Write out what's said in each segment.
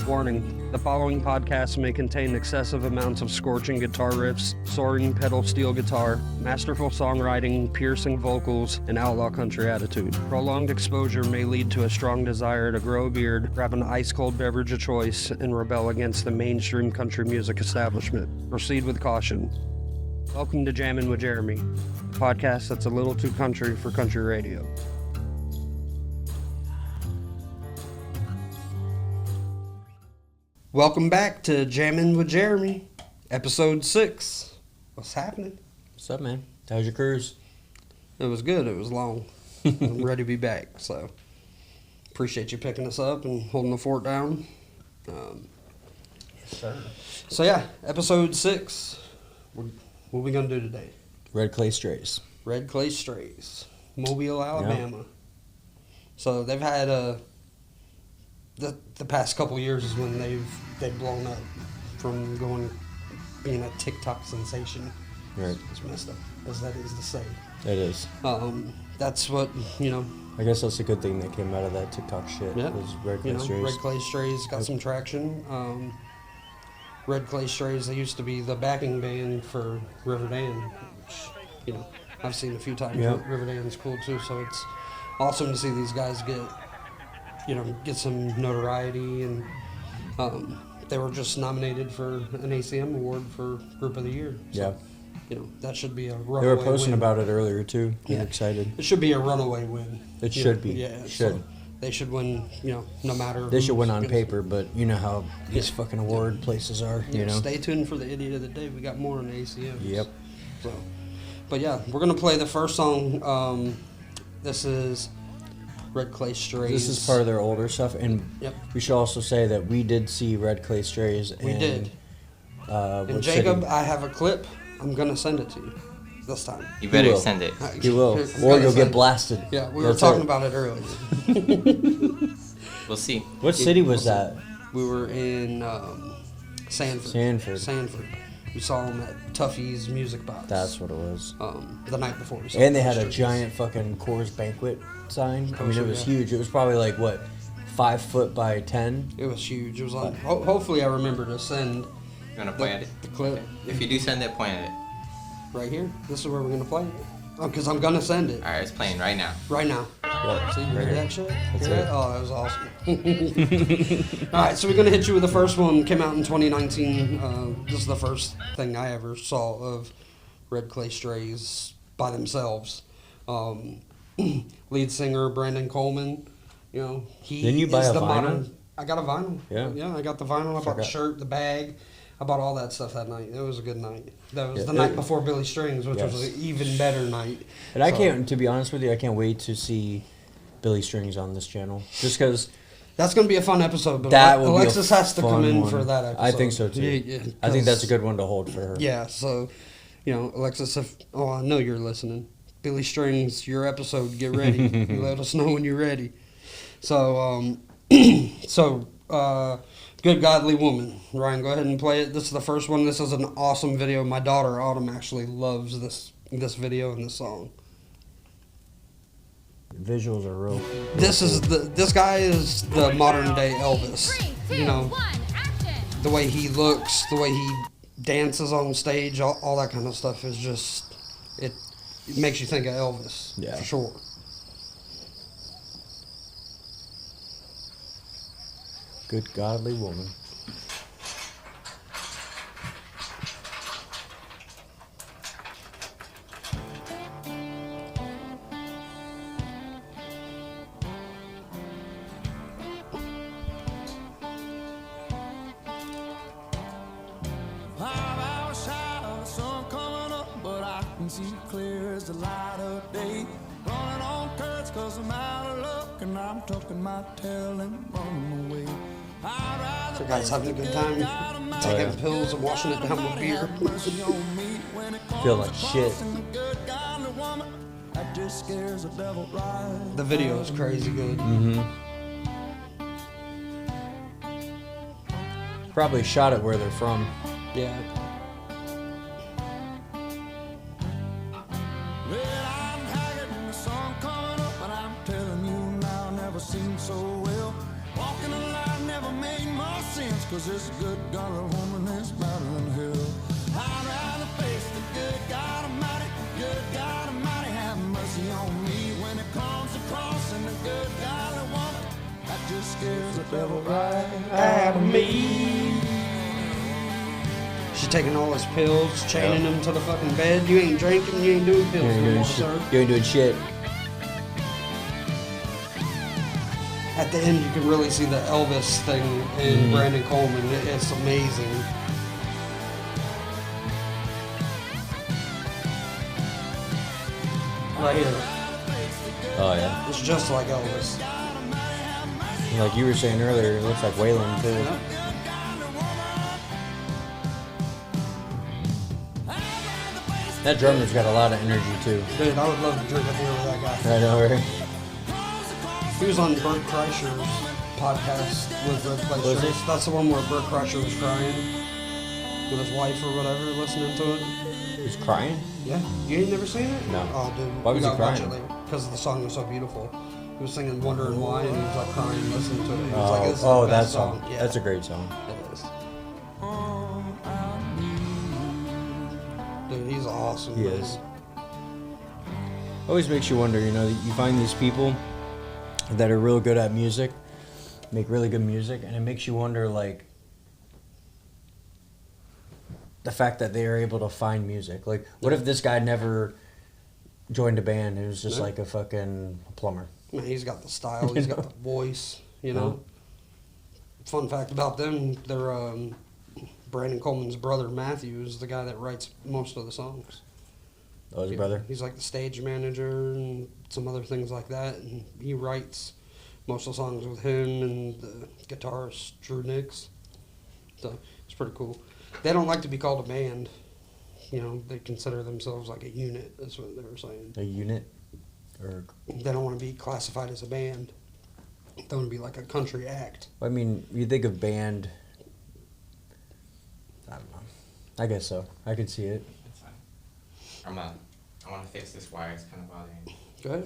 Warning, the following podcast may contain excessive amounts of scorching guitar riffs, soaring pedal steel guitar, masterful songwriting, piercing vocals, and outlaw country attitude. Prolonged exposure may lead to a strong desire to grow a beard, grab an ice-cold beverage of choice, and rebel against the mainstream country music establishment. Proceed with caution. Welcome to Jammin' with Jeremy, a podcast that's a little too country for country radio. Welcome back to Jammin' with Jeremy, episode 6. What's happening? What's up, man? How's your cruise? It was good. It was long. I'm ready to be back. So, appreciate you picking us up and holding the fort down. Yes, sir. So, yeah, episode 6. What are we going to do today? Red Clay Strays. Red Clay Strays, Mobile, Alabama. Yep. So, they've had the past couple years is when they've blown up from being a TikTok sensation. Right. As messed up as that is to say. It is. That's what, I guess that's a good thing that came out of that TikTok shit. Yeah. Was Red Clay Strays. Red Clay Strays got some traction. Red Clay Strays, they used to be the backing band for Riverdale, which, I've seen a few times. Yep. Riverdale's cool too, so it's awesome to see these guys get some notoriety, and they were just nominated for an ACM award for Group of the Year. So, yeah. That should be a runaway They were posting win. about it earlier too. I'm excited. It should be a runaway win. It should be. Yeah. It should. So they should win, no matter. They should win on paper, but you know how these fucking award places are, Stay tuned for the Idiot of the Day. We got more on ACM. Yep. So, but yeah, we're going to play the first song. This is Red Clay Strays. This is part of their older stuff, and we should also say that we did see Red Clay Strays. We did. And Jacob, I have a clip. I'm going to send it to you this time. You better send it. You will, or you'll get blasted. Yeah, we were talking about it earlier. We'll see. What city was that? We were in Sanford. Sanford. We saw them at Tuffy's Music Box. That's what it was. The night before we saw And they had a giant fucking Coors Banquet sign. I mean, it was huge. It was probably like, 5 foot by 10? It was huge. It was like, hopefully I remember to send You want to point at it? The clip. If you do send it, point at it. Right here? This is where we're going to play it? Oh, because I'm going to send it. All right, it's playing right now. Right now. Yeah, So you hear that shit? That's Hear it. that? Oh, that was awesome. All right, so we're going to hit you with the first one. Came out in 2019. This is the first thing I ever saw of Red Clay Strays by themselves. Lead singer Brandon Coleman, he Didn't you buy is a the vinyl? modern. I got a vinyl. Yeah. Yeah, I got the vinyl. I bought the shirt, the bag. I bought all that stuff that night. It was a good night. That was the night before Billy Strings, which was an even better night. And I can't, to be honest with you, I can't wait to see Billy Strings on this channel. Just because that's going to be a fun episode, but that will Alexis be a has to come in one. for that episode. I think so too. Yeah, I think that's a good one to hold for her. Yeah, so, Alexis, I know you're listening. Billy Strings, your episode, get ready. Let us know when you're ready. So, Good Godly Woman. Ryan, go ahead and play it. This is the first one. This is an awesome video. My daughter, Autumn, actually loves this video and this song. The visuals are real. This guy is the modern day Elvis. The way he looks, the way he dances on stage, all that kind of stuff is just, it makes you think of Elvis. Yeah. For sure. Good Godly Woman. See clear as the light of day. Running on curves cause I'm out of luck, and I'm tucking my tail and running away. So guys having a good time taking pills and washing it down with beer. Feel like shit. The video is crazy good. Probably shot it where they're from. Yeah. Seems so well. Walking a line never made much sense. 'cause this good God of woman is better than hell. I'd rather face the good God Almighty, good God Almighty, have mercy on me when it comes to crossing the good godly woman. That just scares the devil right Out of me. She's taking all his pills, chaining him to the fucking bed. You ain't drinking, you ain't doing pills no more, sir. You ain't doing shit. At the end, you can really see the Elvis thing in Brandon Coleman. It's amazing. Right here. Oh yeah. It's just like Elvis. And like you were saying earlier, it looks like Waylon too. Yeah. That drummer's got a lot of energy too. Dude, I would love to drink a beer with that guy. I know, right? He was on Bert Kreischer's podcast with Red Clay Was he? Strays. That's the one where Bert Kreischer was crying with his wife or whatever, listening to it. He's crying? Yeah. You ain't never seen it? No. Oh, dude. Why was he crying? Because the song was so beautiful. He was singing Wondering Why, and he was like crying listening to it. He was Oh, like, this is oh the that best song. Yeah. That's a great song. It is. Dude, he's awesome. He man. is. Always makes you wonder, you know, you find these people that are real good at music, make really good music, and it makes you wonder, like, the fact that they are able to find music. Like, what if this guy never joined a band and was just Yeah. like a fucking plumber? Man, he's got the style. He's got the voice. You know. Fun fact about them: they're Brandon Coleman's brother Matthew is the guy that writes most of the songs. Oh, his brother? He's like the stage manager and some other things like that, and he writes most of the songs with him and the guitarist Drew Nix. So it's pretty cool. They don't like to be called a band. You know, they consider themselves like a unit. That's what they were saying. A unit? Or, They don't want to be classified as a band. They want to be like a country act. I mean, you think of band, I don't know. I guess so. I could see it. That's fine. I want to fix this wire. It's kind of bothering me. Go ahead.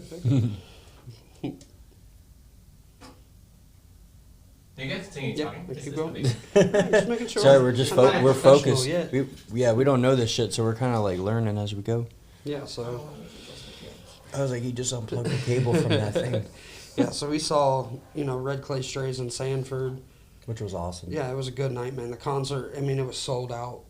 Vic. You guys continue Yeah, talking. This keep is going. the big- Just making sure. Sorry, we're just I'm not we're professional focused. yet. We don't know this shit, so we're kind of like learning as we go. Yeah, so I was like, he just unplugged the cable from that thing, yeah, so we saw Red Clay Strays in Sanford. which was awesome. Yeah, it was a good night, man. The concert, I mean, it was sold out,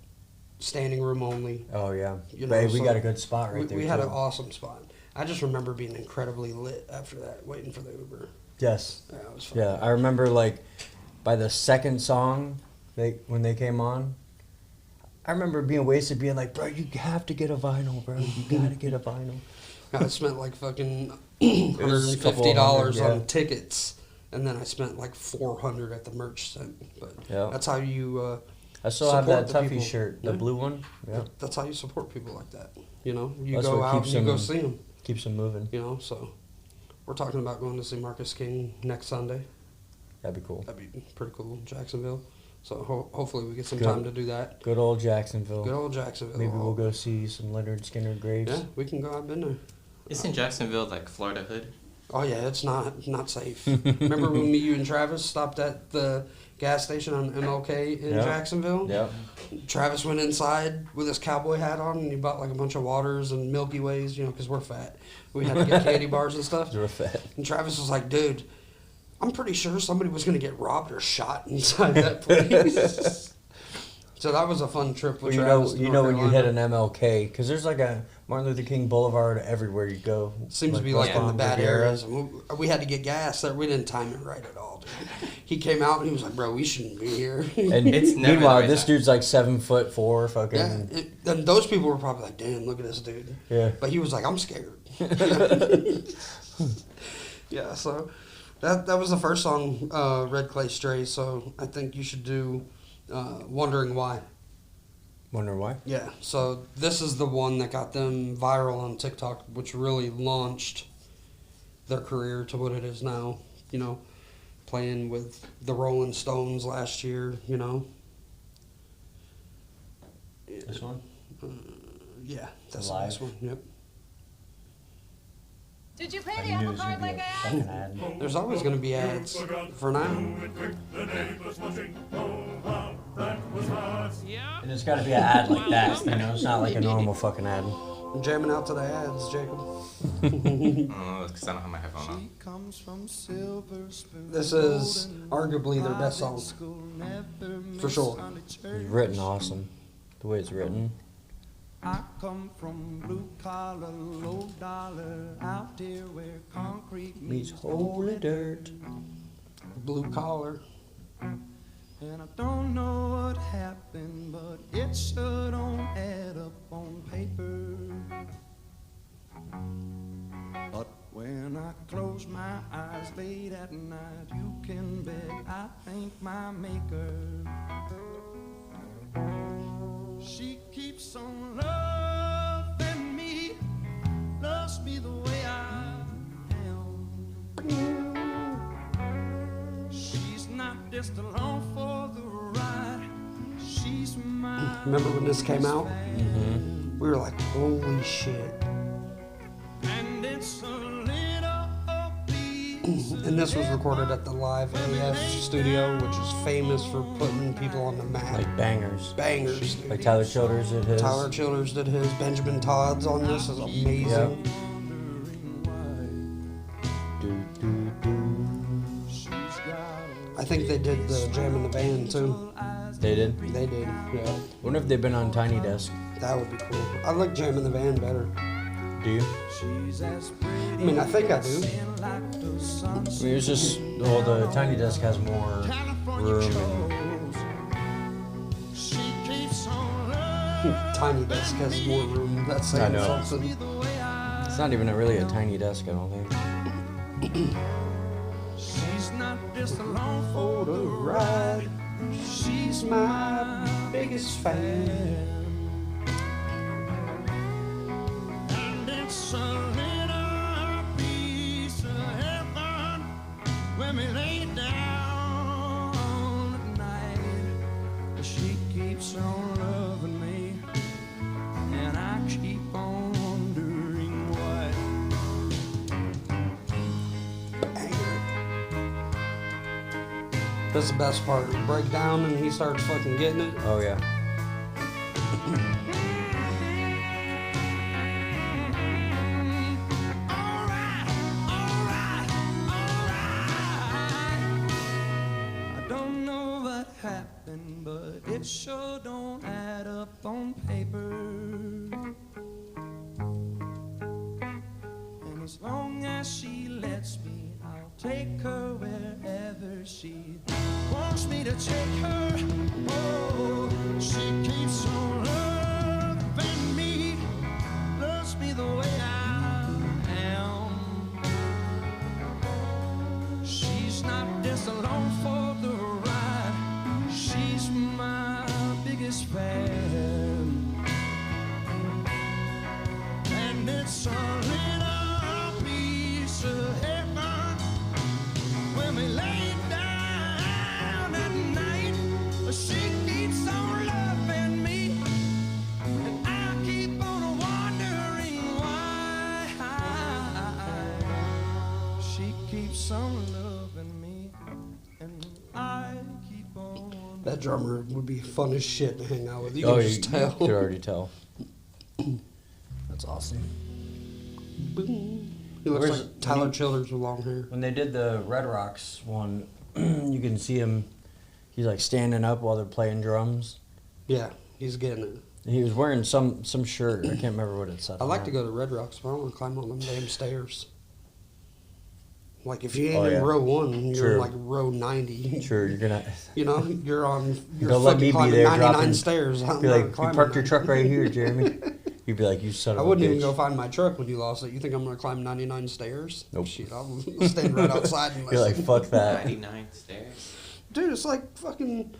standing room only. Oh yeah. You Babe, know, we so got a good spot right there. We had too. an awesome spot. I just remember being incredibly lit after that, waiting for the Uber. Yes. Yeah, it was fun. Yeah, I remember like by the second song, when they came on, I remember being wasted, being like, bro, you have to get a vinyl, bro. You gotta get a vinyl. I spent like fucking was a couple $150 hundred, on yeah. tickets, and then I spent like $400 at the merch tent. But Yeah. that's how you. I still have that support the Tuffy people. shirt, the Yeah. blue one. Yeah, That's how you support people like that. You know, you That's go what out and keeps you go them- see them. keeps them moving. You know, so we're talking about going to see Marcus King next Sunday. That'd be cool. That'd be pretty cool, Jacksonville. So hopefully we get some Good. time to do that. Good old Jacksonville. Good old Jacksonville. Maybe we'll go see some Leonard Skinner graves. Yeah, we can go. I've been there. Isn't Jacksonville like Florida Hood? Oh yeah, it's not safe. Remember when me, you, and Travis stopped at the gas station on MLK in Yeah. Jacksonville? Yep. Travis went inside with his cowboy hat on, and he bought like a bunch of waters and Milky Ways, because we're fat. We had to get candy bars and stuff. You're a fat. And Travis was like, dude, I'm pretty sure somebody was going to get robbed or shot inside that place. So that was a fun trip with Well, Travis. to you know North when you hit Carolina. an MLK, because there's like a Martin Luther King Boulevard everywhere you go. Seems to be like in the Palm, bad Riviera. areas. And we had to get gas there. We didn't time it right at all, dude. He came out and he was like, bro, we shouldn't be here. And It's never meanwhile, the right this time. dude's like 7'4", fucking. yeah. And those people were probably like, damn, look at this dude. Yeah. But he was like, I'm scared. Yeah, so that was the first song, Red Clay Strays. So I think you should do Wondering Why. Wonder why? Yeah, so this is the one that got them viral on TikTok, which really launched their career to what it is now. Playing with the Rolling Stones last year, This one? Yeah, that's the Live? best one, yep. Did you pay I the knew it apple was card gonna be like a I fucking asked? ad. There's always going to be ads for now. And it's got to be an ad like that, you know? It's not like a normal fucking ad. Jamming out to the ads, Jacob. Because I don't have my headphone on. She comes from Silver Spoon. This is arguably their best song, for sure. It's written awesome. The way it's written. I come from blue collar, low dollar, out here where concrete meets Holy dirt. Blue collar. And I don't know what happened, but it sure don't add up on paper. But when I close my eyes late at night, you can bet I thank my maker. She keeps on loving me, loves me the way I am. She's not just along for the ride, she's my. Remember when this came out? Mm-hmm. We were like, holy shit. And it's a little piece. And this was recorded at the Live AF studio, which is famous for putting people on the map. Like bangers. Bangers. Like Tyler Childers did his. Tyler Childers did his. Benjamin Todd's on this is amazing. Yep. I think they did the Jam in the Van too. They did? They did, yeah. Wonder if they've been on Tiny Desk. That would be cool. I like Jam in the Van better. Do you? I mean, I think I do. I mean, it's just, well, the Tiny Desk has more room and Tiny Desk has more room. That's I saying know. something. it's not even really a tiny desk, I don't think. She's not just along For the ride, she's my biggest fan. and it's a little piece of heaven when we lay down at night. She keeps on loving me, and I keep on wondering why. That's the best part. Break down and he starts fucking getting it. Oh, yeah. I don't know what happened, but it sure don't add up on paper. And as long as she lets me, I'll take her wherever she wants me to take her. Oh, she keeps on loving me, loves me the way I am. She's not just along for the ride, she's my biggest fan. And it's a little piece of heaven when we lay down at night. She keeps on loving me, and I keep on wondering why. She keeps on loving me, and I keep on. That drummer would be fun as shit to hang out with. You Oh, can you, just you tell. could already tell. That's awesome. He looks Where's- like Tyler Childers with long hair. When they did the Red Rocks one, you can see him, he's like standing up while they're playing drums. Yeah, he's getting it. He was wearing some shirt. I can't remember what it said. I like to go to Red Rocks, but I don't want to climb on them damn stairs. Like if you ain't Oh, in yeah. row 1, you're in True. like row 90. Sure, you're gonna You know, you're on. You're Don't let fucking me be climbing there 99 dropping- stairs. I'm be not like, you climbing parked your that. truck right here, Jeremy. You'd be like, you son I of a wouldn't even bitch. go find my truck when you lost it. You think I'm gonna climb 99 stairs? Nope. Shit, I'll stand right outside and You're like, listen. fuck that. 99 stairs. Dude, it's like fucking.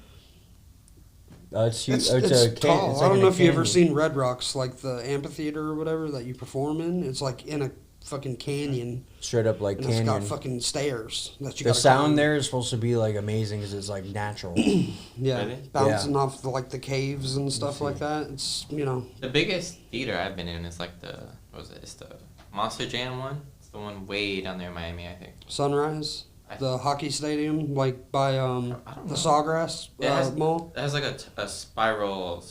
It's huge. It's, It's, it's a can- tall. it's I like don't in know a if you ever canyon. seen Red Rocks, like the amphitheater or whatever that you perform in. It's like in a fucking canyon, Straight up like and it's got canyon. fucking stairs that you The gotta sound climb. there is supposed to be like amazing because it's like natural. Yeah, Really? bouncing off the, like the caves and stuff like that. It's The biggest theater I've been in is like what was it? It's the Monster Jam one. It's the one way down there in Miami, I think. Sunrise. The hockey stadium, like by don't the know. Sawgrass It has, Mall, it has like a spiral.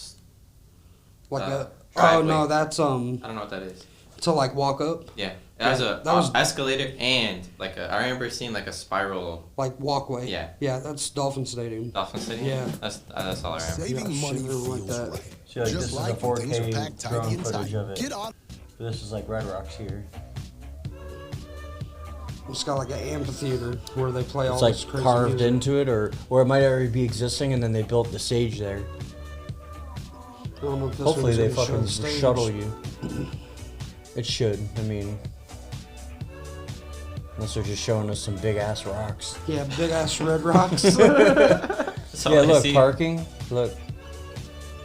like uh, a. Oh driveway. no, that's I don't know what that is. to like walk up, Yeah, it has Yeah, a that was- escalator and like I remember seeing like a spiral like walkway. Yeah. Yeah, that's Dolphin Stadium. dolphin stadium. Yeah. That's all I remember. Saving Yeah, money shit, like feels that. right. See, like, this Just is a like when things are 4K packed tight drone inside. footage of it. Get on. This is like Red Rocks here. It's got like an amphitheater where they play all It's like this crazy carved music. into it, or it might already be existing, and then they built the stage there. I don't know if this Hopefully one's they gonna show fucking the stage. shuttle you. It should. I mean, unless they're just showing us some big ass rocks. Yeah, big ass red rocks. That's all Yeah, I look, see. parking. Look.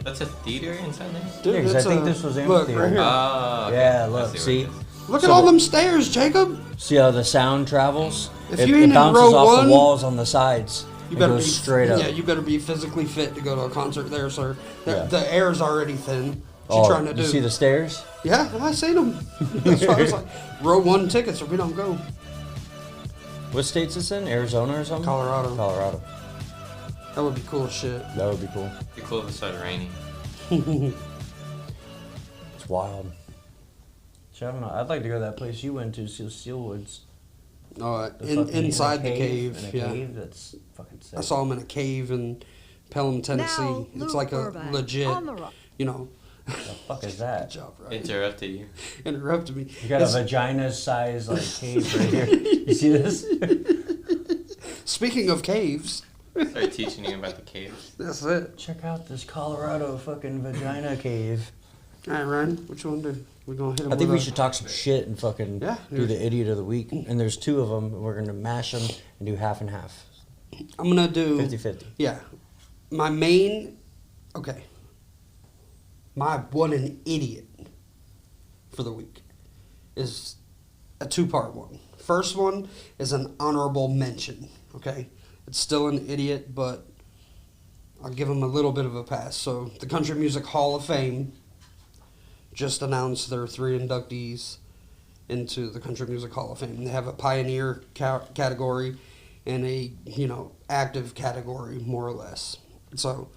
That's a theater inside there. Dude, Yeah, 'cause I it's think a- this was look amphitheater. right here. Oh, okay. Yeah, I look, where see? it is. Look so at all the- them stairs, Jacob. See how the sound travels? If it, you it ain't in bounces row off one, the walls on the sides. You It better goes be straight up. Yeah, you better be physically fit to go to a concert there, sir. Yeah. The air's already thin. What Oh, you trying to do? you see the stairs? Yeah, I seen them. That's why I was like, row one tickets or we don't go. What state's this in? Arizona or something? Colorado. Colorado. That would be cool as shit. That would be cool. Be cool if it started raining. It's wild. So, I don't know. I'd like to go to that place you went to, Steelwoods. The fucking- Inside the in a cave, yeah. cave? That's fucking sick. I saw him in a cave in Pelham, Tennessee. Now, It's Luke like a Burbank legit, on the rock. you know. What the fuck is Good that? job, right? Interrupted you. Interrupted me. You got a It's- vagina-sized like cave right here. You see this? Speaking of caves, Started teaching you about the caves. that's it. Check out this Colorado fucking vagina cave. All right, Ryan, what you want to do? We're going to hit him I think with we a- should talk some shit and fucking Yeah, do the idiot of the week. And there's two of them. And we're gonna mash them and do half and half, I'm going to do... 50-50. Yeah. My main... Okay. My one an idiot for the week is a two-part one. First one is an honorable mention, okay? It's still an idiot, but I'll give him a little bit of a pass. So, the Country Music Hall of Fame just announced their 3 inductees into the Country Music Hall of Fame. They have a pioneer category and a, active category, more or less. So,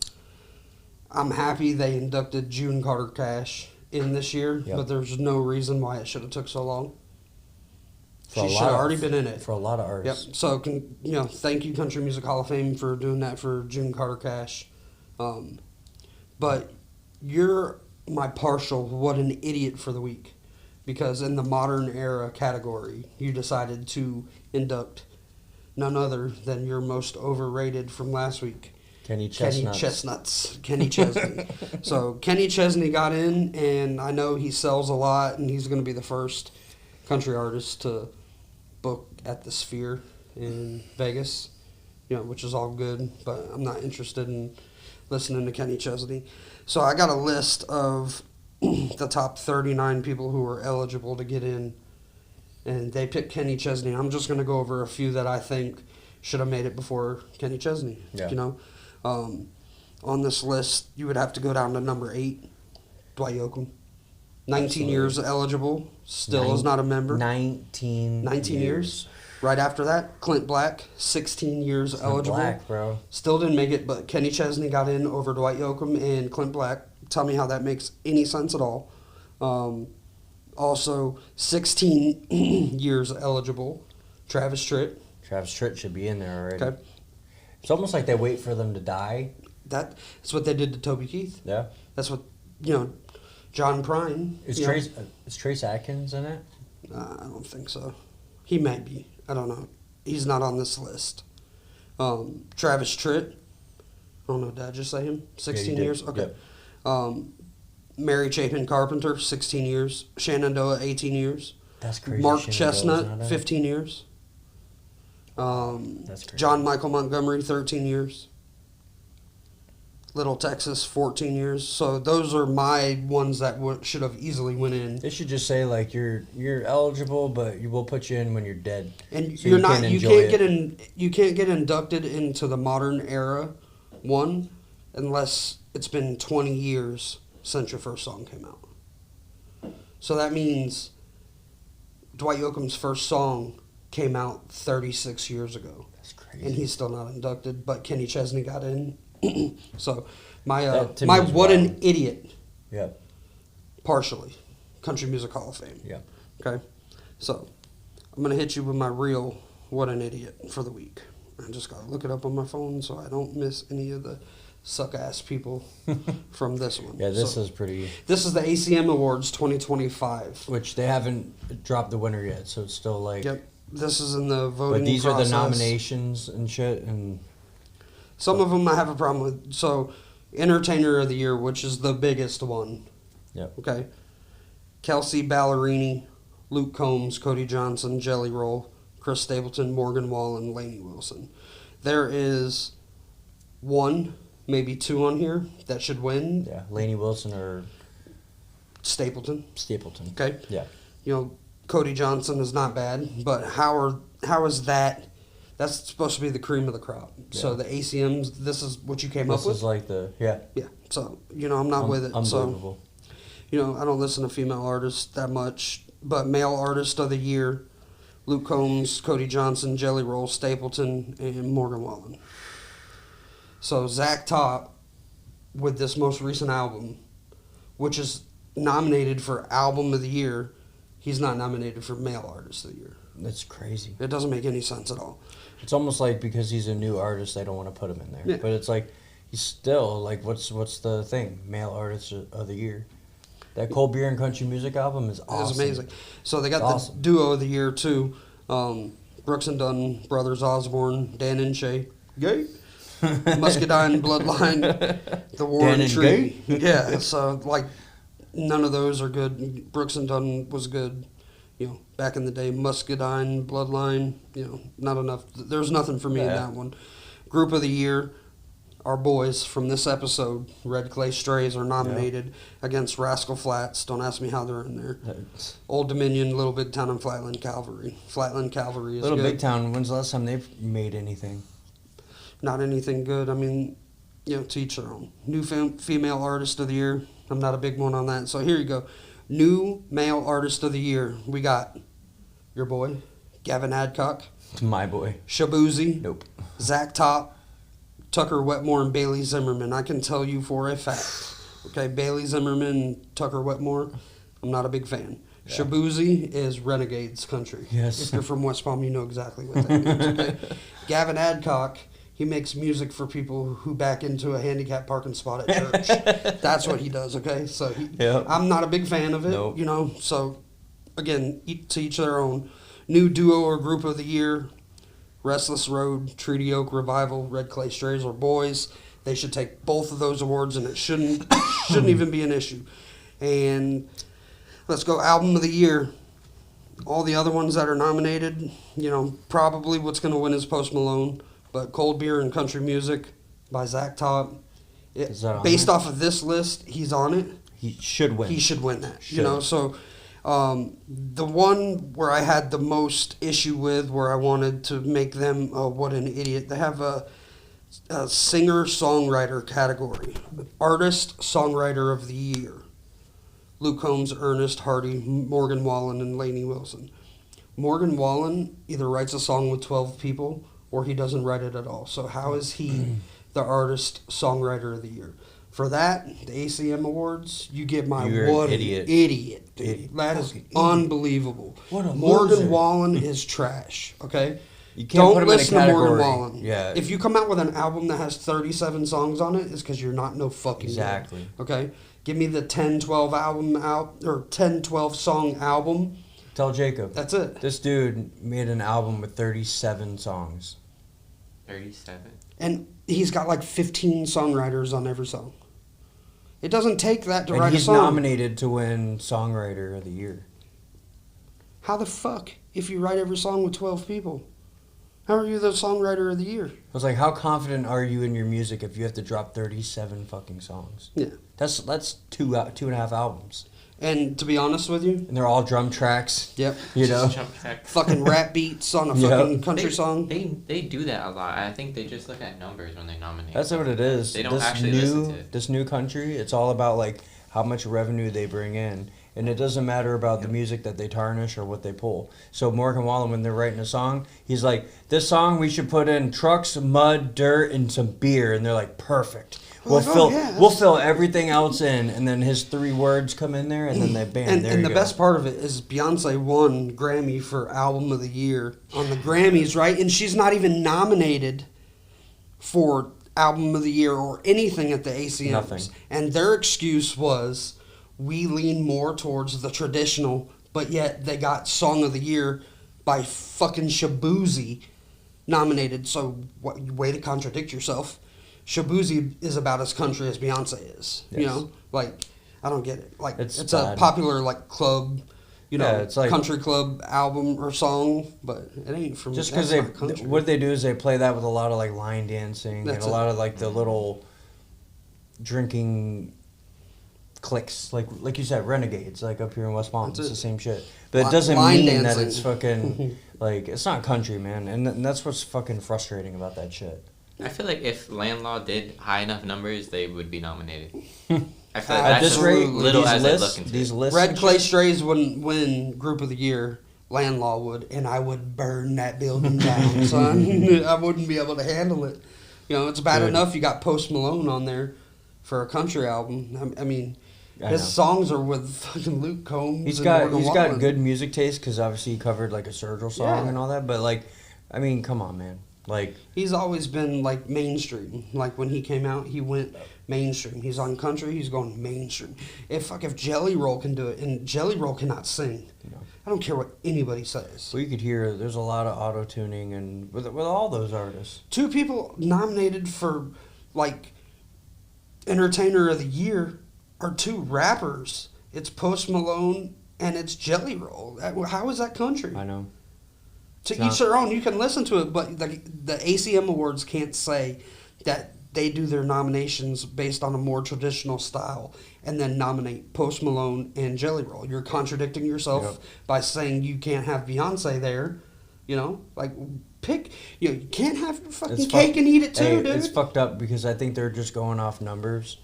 I'm happy they inducted June Carter Cash in this year, Yep. but there's no reason why it should have took so long. For a She lot should have of- already been in it. For a lot of Yep. artists. So, thank you, Country Music Hall of Fame, for doing that for June Carter Cash. But you're my partial what an idiot for the week. Because in the modern era category, you decided to induct none other than your most overrated from last week. Kenny Chestnuts. Kenny Chesney. So Kenny Chesney got in, and I know he sells a lot, and he's going to be the first country artist to book at the Sphere in Vegas, which is all good, but I'm not interested in listening to Kenny Chesney. So I got a list of the top 39 people who are eligible to get in, and they picked Kenny Chesney. I'm just going to go over a few that I think should have made it before Kenny Chesney. Yeah. On this list, you would have to go down to number 8, Dwight Yoakam. 19 Absolutely. years eligible, still is not a member. 19 years. Right after that, Clint Black, 16 years Clint eligible. Black, bro. Still didn't make it, but Kenny Chesney got in over Dwight Yoakam and Clint Black. Tell me how that makes any sense at all. Also, 16 years eligible, Travis Tritt. Travis Tritt should be in there already. Okay. It's almost like they wait for them to die. That's what they did to Toby Keith. Yeah. That's what, John Prine. Is you know, Trace Atkins in it? I don't think so. He might be. I don't know. He's not on this list. Travis Tritt. I don't know. Did I just say him? 16 did. years? Okay. Yep. Mary Chapin Carpenter, 16 years. Shenandoah, 18 years. That's crazy. Mark Shenandoah's Chestnut, not in. 15 years. That's crazy. John Michael Montgomery, 13 years. Little Texas, 14 years. So those are my ones that should have easily went in. They should just say like you're eligible, but you will put you in when you're dead. And So you're you not. can You enjoy can't it. get in. You can't get inducted into the modern era, one, unless it's been 20 years since your first song came out. So that means Dwight Yoakam's first song came out 36 years ago. That's crazy. And he's still not inducted, but Kenny Chesney got in. So my That to my me is What an wild. Idiot, Yeah. partially, Country Music Hall of Fame. Yeah. Okay, so I'm gonna hit you with my real What an Idiot for the week. I just gotta look it up on my phone so I don't miss any of the suck ass people from this one. Yeah, this So, is pretty. this is the ACM Awards 2025. Which they haven't dropped the winner yet, so it's still like. Yep, this is in the voting. But these process. are the nominations and shit, and Some of them I have a problem with. So, Entertainer of the Year, which is the biggest one. Yep. Okay. Kelsey Ballerini, Luke Combs, Cody Johnson, Jelly Roll, Chris Stapleton, Morgan Wallen, Lainey Wilson. There is one, maybe two on here that should win. yeah, Lainey Wilson or Stapleton. Stapleton. Okay. Yeah. You know, Cody Johnson is not bad, but how is that? That's supposed to be the cream of the crop. So Yeah. the ACMs, this is what you came This up with. is like the yeah. Yeah. So I'm not with it. So Unbelievable. I don't listen to female artists that much, but male artist of the year, Luke Combs, Cody Johnson, Jelly Roll, Stapleton, and Morgan Wallen. So Zach Top, with this most recent album, which is nominated for Album of the Year, he's not nominated for Male Artist of the Year. That's crazy. It doesn't make any sense at all. It's almost like because he's a new artist, they don't want to put him in there. Yeah. But it's like he's still like, what's the thing? Male artist of the year. That Cold Beer and Country Music album is awesome. It's amazing. So they got It's the awesome. Duo of the Year too. Brooks and Dunn, Brothers Osborne, Dan and Shay. Gay. Muscadine Bloodline, The Warren Dan and Tree. Yeah, so like none of those are good. Brooks and Dunn was good, back in the day. Muscadine Bloodline, not enough. There's nothing for me in Yeah. that one. Group of the Year, our boys from this episode, Red Clay Strays, are nominated against Rascal Flats. Don't ask me how they're in there. Old Dominion, Little Big Town, and Flatland Cavalry. Flatland Cavalry is Little good. Big Town. When's the last time they've made anything? Not anything good. I mean, to each their own. New female artist of the year. I'm not a big one on that. So here you go. New male artist of the year. We got your boy, Gavin Adcock, My boy. Shabuzi, Nope. Zach Top, Tucker Wetmore, and Bailey Zimmerman. I can tell you for a fact. Okay, Bailey Zimmerman, Tucker Wetmore, I'm not a big fan. Yeah. Shabuzi is Renegades country. Yes. If you're from West Palm, you know exactly what that means. Okay. Gavin Adcock, he makes music for people who back into a handicap parking spot at church. That's what he does. Okay, so Yep. I'm not a big fan of it. Nope. So again, to each their own. New duo or group of the year. Restless Road, Treaty Oak Revival, Red Clay Strays, or Boys. They should take both of those awards, and it shouldn't even be an issue. And let's go Album of the Year. All the other ones that are nominated, probably what's going to win is Post Malone, but Cold Beer and Country Music by Zach Top. Is that on Based there? off of this list, he's on it. He should win. He should win that. Should. So the one where I had the most issue with, where I wanted to make them What an Idiot, they have a singer-songwriter category. Artist Songwriter of the Year. Luke Combs, Ernest Hardy, Morgan Wallen, and Lainey Wilson. Morgan Wallen either writes a song with 12 people or he doesn't write it at all. So how is he the Artist Songwriter of the Year? For that, the ACM Awards, you get my You're what an an idiot. idiot, dude. Idiot. That is Fucking idiot. unbelievable. What a Morgan loser. Wallen is trash, okay? You can't Don't put him in a listen to Morgan category. Wallen. Yeah. If you come out with an album that has 37 songs on it, it's because you're not no fucking good, Exactly. okay? Give me the 10, 12 album out or 10, 12 song album. Tell Jacob. That's it. This dude made an album with 37 songs. 37. And he's got like 15 songwriters on every song. It doesn't take that to And write a he's song. nominated to win Songwriter of the Year. How the fuck if you write every song with 12 people? How are you the songwriter of the year? I was like, how confident are you in your music if you have to drop 37 fucking songs? Yeah. That's 2.5 albums. And to be honest with you, And they're all drum tracks. yep. You know? Jump track. Fucking rap beats on a Yep. fucking country song. They do that a lot. I think they just look at numbers when they nominate. That's what it is. They don't actually listen to it. This new country, it's all about like how much revenue they bring in. And it doesn't matter about the music that they tarnish or what they pull. So Morgan Wallen, when they're writing a song, he's like, this song we should put in trucks, mud, dirt, and some beer. And they're like, perfect. We'll fill everything else in, and then his 3 words come in there, and then they bam. And the best part of it is Beyonce won Grammy for Album of the Year on the Grammys, right? And she's not even nominated for Album of the Year or anything at the ACMs. Nothing. And their excuse was, we lean more towards the traditional, but yet they got Song of the Year by fucking Shabuzi nominated. So way to contradict yourself. Shabuzi is about as country as Beyonce is. Yes. You know, like, I don't get it. Like, it's bad. a popular like club, you know, it's like, country club album or song, but it ain't from just because what they do is they play that with a lot of like line dancing and a lot of like the little drinking cliques, like you said, renegades, like up here in West Palm. It's the same shit, but it doesn't mean that it's fucking like it's not country, man. And that's what's fucking frustrating about that shit. I feel like if Landlaw did high enough numbers, they would be nominated. I feel At like that's this rate, little as lists, I look into these it. lists, Red Clay Strays wouldn't win Group of the Year. Landlaw would, and I would burn that building down, son. I wouldn't be able to handle it. You know, it's bad enough you got Post Malone on there for a country album. I mean, his songs are with fucking Luke Combs. He's and got Morgan he's Wallen. got good music taste because obviously he covered like a Sergio song and all that. But like, I mean, come on, man. Like, he's always been like mainstream. Like when he came out, he went mainstream. He's on country. He's going mainstream. If Jelly Roll can do it, and Jelly Roll cannot sing, I don't care what anybody says. well, you could hear there's a lot of auto tuning and with all those artists. 2 people nominated for like Entertainer of the Year are 2 rappers. It's Post Malone and it's Jelly Roll. How is that country? I know. To each their own. You can listen to it, but the ACM Awards can't say that they do their nominations based on a more traditional style and then nominate Post Malone and Jelly Roll. You're contradicting yourself by saying you can't have Beyonce there. You know, like pick. You can't have fucking cake and eat it too, dude. It's fucked up because I think they're just going off numbers.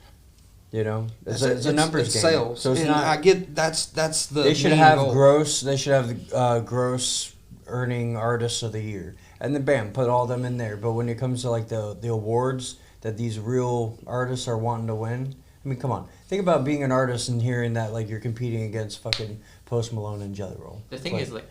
You know, it's a numbers game. Sales. So it's and not. I get that's the. They should main have goal. gross. They should have gross earning artists of the year, and then bam, put all them in there. But when it comes to like the awards that these real artists are wanting to win, I mean, come on, think about being an artist and hearing that like you're competing against fucking Post Malone and Jelly Roll. The thing is, like,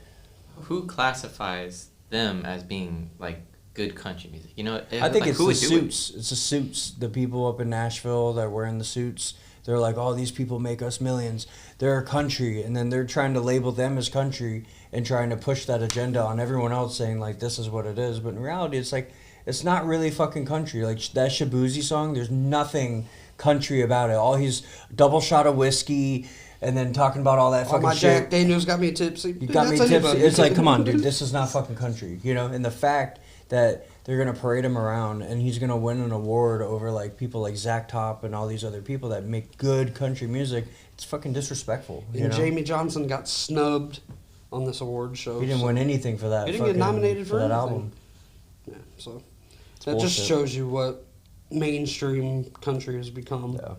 who classifies them as being like good country music? You know, I think like, it's who the would do it? suits. It's the suits. The people up in Nashville that are wearing the suits. They're like, oh, these people make us millions. They're a country, and then they're trying to label them as country and trying to push that agenda on everyone else, saying like this is what it is. But in reality, it's like it's not really fucking country. Like that Shabuzi song, there's nothing country about it. All he's double shot of whiskey. And then talking about all that fucking my shit. Jack Daniels got me tipsy. You got me tipsy. It's like, come on, dude. This is not fucking country, you know. And the fact that they're gonna parade him around and he's gonna win an award over like people like Zach Top and all these other people that make good country music, it's fucking disrespectful. You And know? Jamie Johnson got snubbed on this award show. He didn't win anything for that. He didn't get nominated for that anything. album. Yeah, so It's that bullshit. just shows you what mainstream country has become. Yeah.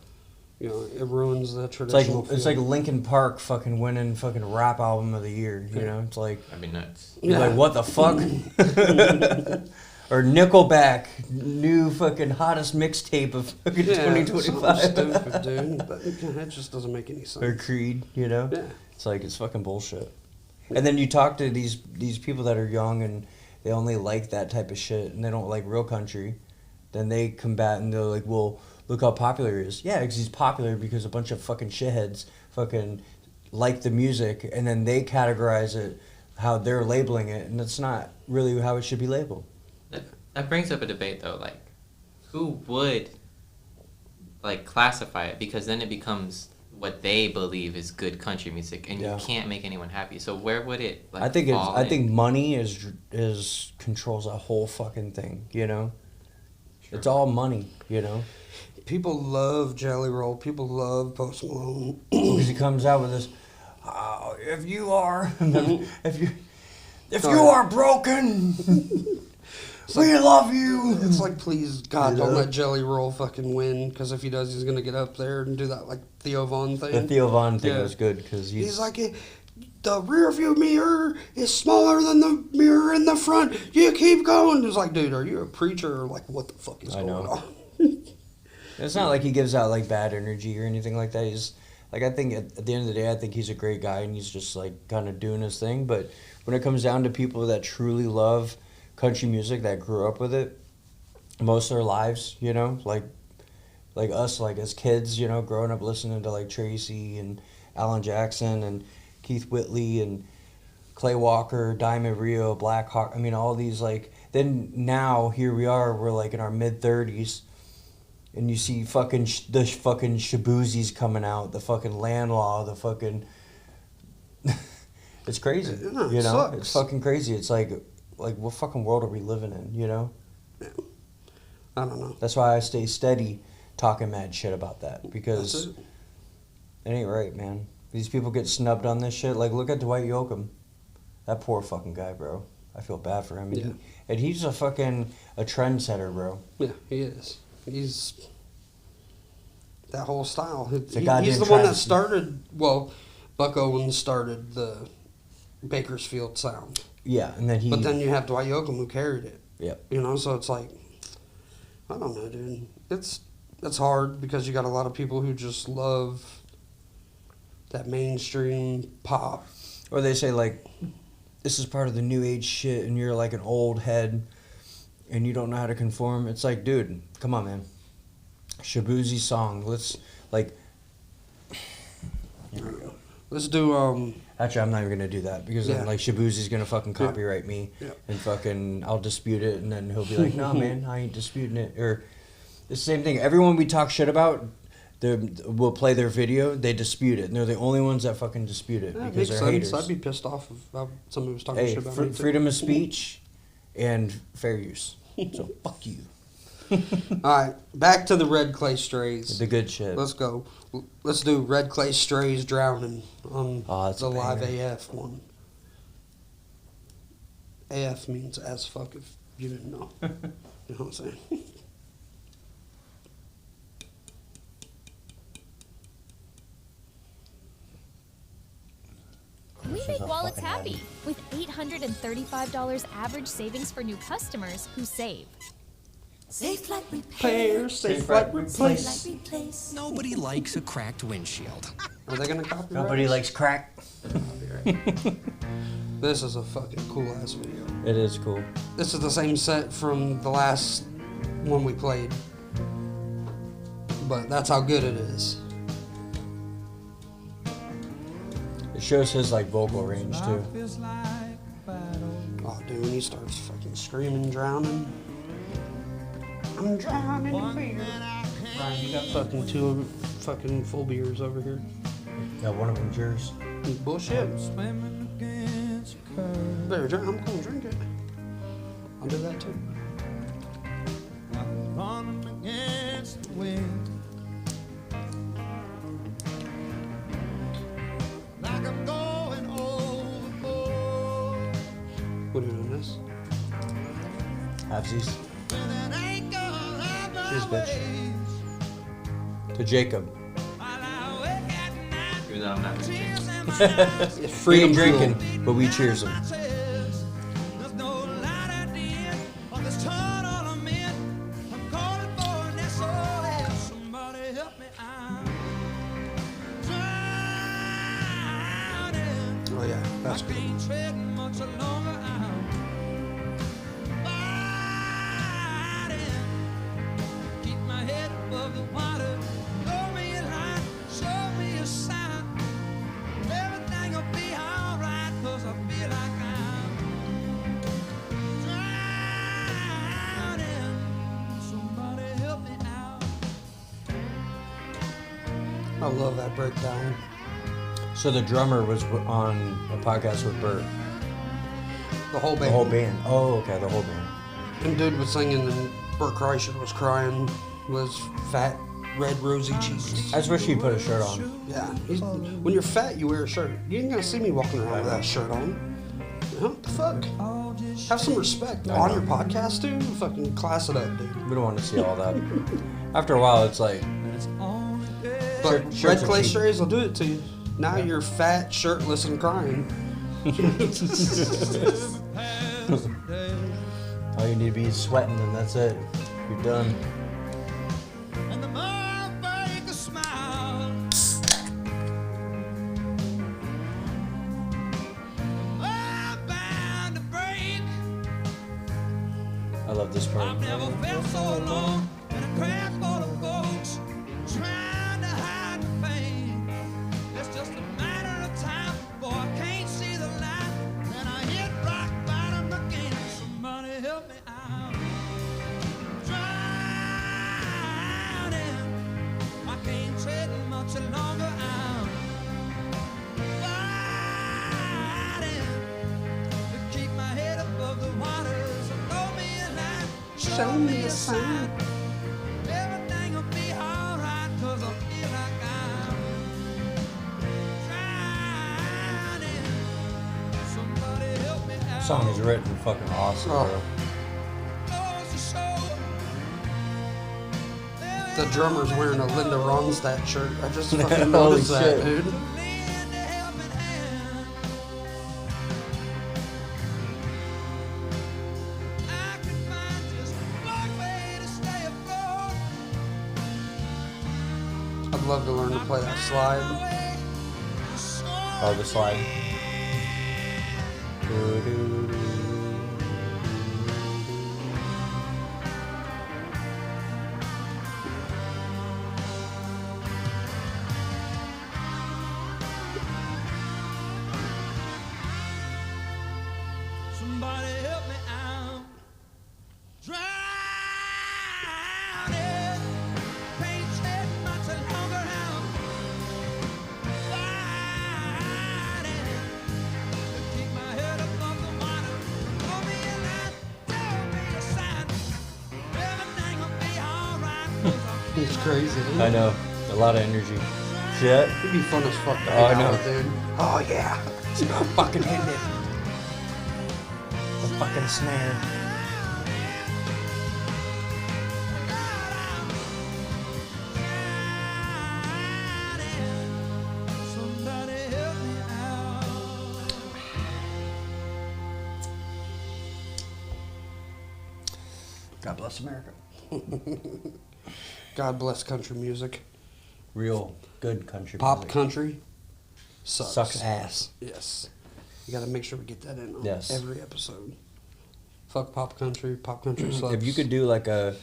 You know, it ruins the It's like traditional. it's like Linkin Park fucking winning fucking rap album of the year. You know, it's like That'd be nuts. you're like, what the fuck? Or Nickelback, new fucking hottest mixtape of fucking 2025. Stupid, dude. But it just doesn't make any sense. Or Creed, you know? Yeah. It's like, it's fucking bullshit. And then you talk to these people that are young and they only like that type of shit and they don't like real country. Then they combat and they're like, well, look how popular he is. Yeah, because he's popular because a bunch of fucking shitheads fucking like the music and then they categorize it how they're labeling it and it's not really how it should be labeled. That brings up a debate though, like, who would like classify it? Because then it becomes what they believe is good country music, and you can't make anyone happy. So where would it? Like, I think money is controls a whole fucking thing. You know, it's all money. You know, People love Jelly Roll. People love Post Malone. because he comes out with this. If you are, if you are broken. We love you. It's like, please, God, You don't know? let Jelly Roll fucking win, because if he does, he's gonna get up there and do that like Theo Von thing. The Theo Von thing Yeah. was good because He's like, the rear view mirror is smaller than the mirror in the front. You keep going. It's like, dude, are you a preacher or like what the fuck is I going know. on? it's not like he gives out like bad energy or anything like that. He's like, I think at the end of the day, I think he's a great guy and he's just like kind of doing his thing. But when it comes down to people that truly love country music, that grew up with it most of their lives, you know, like us, like as kids, you know, growing up listening to like Tracy and Alan Jackson and Keith Whitley and Clay Walker, Diamond Rio, Black Hawk. I mean, all these like. Then now here we are. We're like in our mid-30s, and you see the fucking Shaboozies coming out, the fucking Landlaw, the fucking. It's crazy, Yeah, it you know. sucks. It's fucking crazy. It's like what fucking world are we living in, you know? I don't know. That's why I stay steady talking mad shit about that because That's it. it ain't right, man. These people get snubbed on this shit. Like, look at Dwight Yoakam. That poor fucking guy, bro. I feel bad for him. Yeah. And he's a trendsetter, bro. Yeah, he is. He's that whole style. a He's goddamn the one that travesty. started. Well, Buck Owens started the Bakersfield sound, Yeah, and then he. but then you have Dwight Yoakam who carried it. Yep. You know, so it's like, I don't know, dude. It's hard because you got a lot of people who just love that mainstream pop. Or they say, like, this is part of the new age shit, and you're like an old head, and you don't know how to conform. It's like, dude, come on, man. Shaboozy song. Let's, like. Here we go. Let's do Actually, I'm not even gonna do that because Yeah. then like Shaboozy's gonna fucking copyright me Yeah. and fucking I'll dispute it and then he'll be like, "No, man, I ain't disputing it." Or the same thing. Everyone we talk shit about, we'll play their video. They dispute it. And they're the only ones that fucking dispute it yeah, because makes they're sense. haters. I'd be pissed off if somebody was talking Hey, shit about me. too. freedom of speech and fair use. So fuck you. All right, back to the Red Clay Strays. The good shit. Let's go. Let's do Red Clay Strays Drowning on Oh, that's the a live banger. AF one. AF means as fuck if you didn't know. You know what I'm saying? We She's make a wallets fucking happy head. with $835 average savings for new customers who save. Safe like Repair, safe like replace. replace. Nobody likes a cracked windshield. Are they gonna copyright? Nobody us? likes crack. This is a fucking cool ass video. It is cool. This is the same set from the last one we played, but that's how good it is. It shows his like vocal range too. Oh, dude, when he starts fucking screaming, drowning. I'm drowning in beer. Ryan, you got fucking two fucking full beers over here. Yeah, one of them's yours. Bullshit. There, I'm gonna drink it. I'll do that too. Running against the wind. Like I'm going overboard. What are you doing this? Halfsies. With an anchor on Cheers, my bitch. waves. To Jacob. While I wake at night, Even though I'm not gonna drink. tears in my eyes. He Freedom ain't fuel. drinking, but we cheers him. There's no light at the end of this tunnel I'm in. I'm calling for an SOS. Somebody help me, I'm drowning. Oh yeah, that's I good. can't tread much longer. I'm fighting. Keep my head above the water. Throw me a line, show me a sign. Everything will be alright, 'cause I feel like I'm drowning. Somebody help me out. I love that breakdown. So the drummer was on a podcast with Bert. The whole band. The whole band. Oh, okay, the whole band. And dude was singing, and Bert Kreischer was crying. Was fat, red, rosy cheeks. I just wish he'd put a shirt on. Yeah, when you're fat, you wear a shirt. You ain't gonna see me walking around with that shirt on. Huh? What the fuck? Have some respect on your podcast, dude. Fucking class it up, dude. We don't want to see all that. After a while, it's like, But shirts Red are Clay cheap. Strays will do it to you. Now you're fat, shirtless, and crying. all you need to be is sweating, and that's it. You're done. And the motherfucker smile. I'm bound to break. I love this part. I've never felt so alone in a crowd full of folks trying to hide the pain. It's just a matter of time before I can't see the light. Then I hit rock bottom again. Somebody help me out. Drowning. I can't tread much longer. I'm fighting to keep my head above the water. So throw me a line. Show me a sign. Everything will be alright, 'cause I feel like I'm drowning. Somebody help me out. The song is written fucking awesome, Oh. bro. Close the show. The drummer's wearing a Linda Ronstadt shirt. I just fucking Holy noticed that, shit. dude. Lend a helping hand. I can find just one way to stay afloat. I'd love to learn to play that slide. Oh, the slide. Somebody help me out. Drowning. Can't shed much longer now. Fighting to keep my head above the water. Throw me a line, throw me a sign. Everything will be alright. 'Cause I feel It's crazy. I know. A lot of energy. Shit. It'd be fun as fuck to Oh, hang I out know. with, dude. Oh, yeah. I'm fucking hitting it. The fucking snare. Somebody help me out. God bless America. God bless country music. Real good country Pop music. country sucks. Sucks ass. Yes. You gotta make sure we get that in on Yes. every episode. Fuck pop country. Pop country sucks. If you could do like if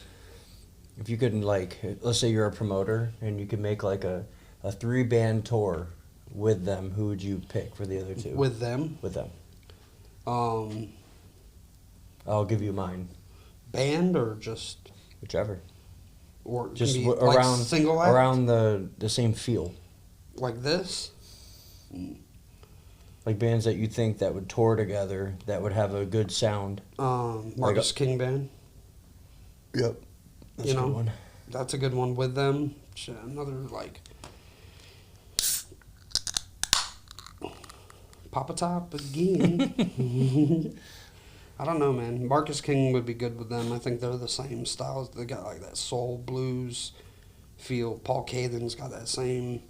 you could like, let's say you're a promoter and you could make like a 3-band tour with them, who would you pick for the other two? With them, With them. I'll give you mine. band or just Whichever. or it can Just be around like single act? around the same feel. Like this. Like bands that you think that would tour together that would have a good sound. Marcus King band. Yep. That's You a know, good one. That's a good one with them. Shit, another like Papa Top again. I don't know, man. Marcus King would be good with them. I think they're the same styles. They got like that soul blues feel. Paul Caden's got that same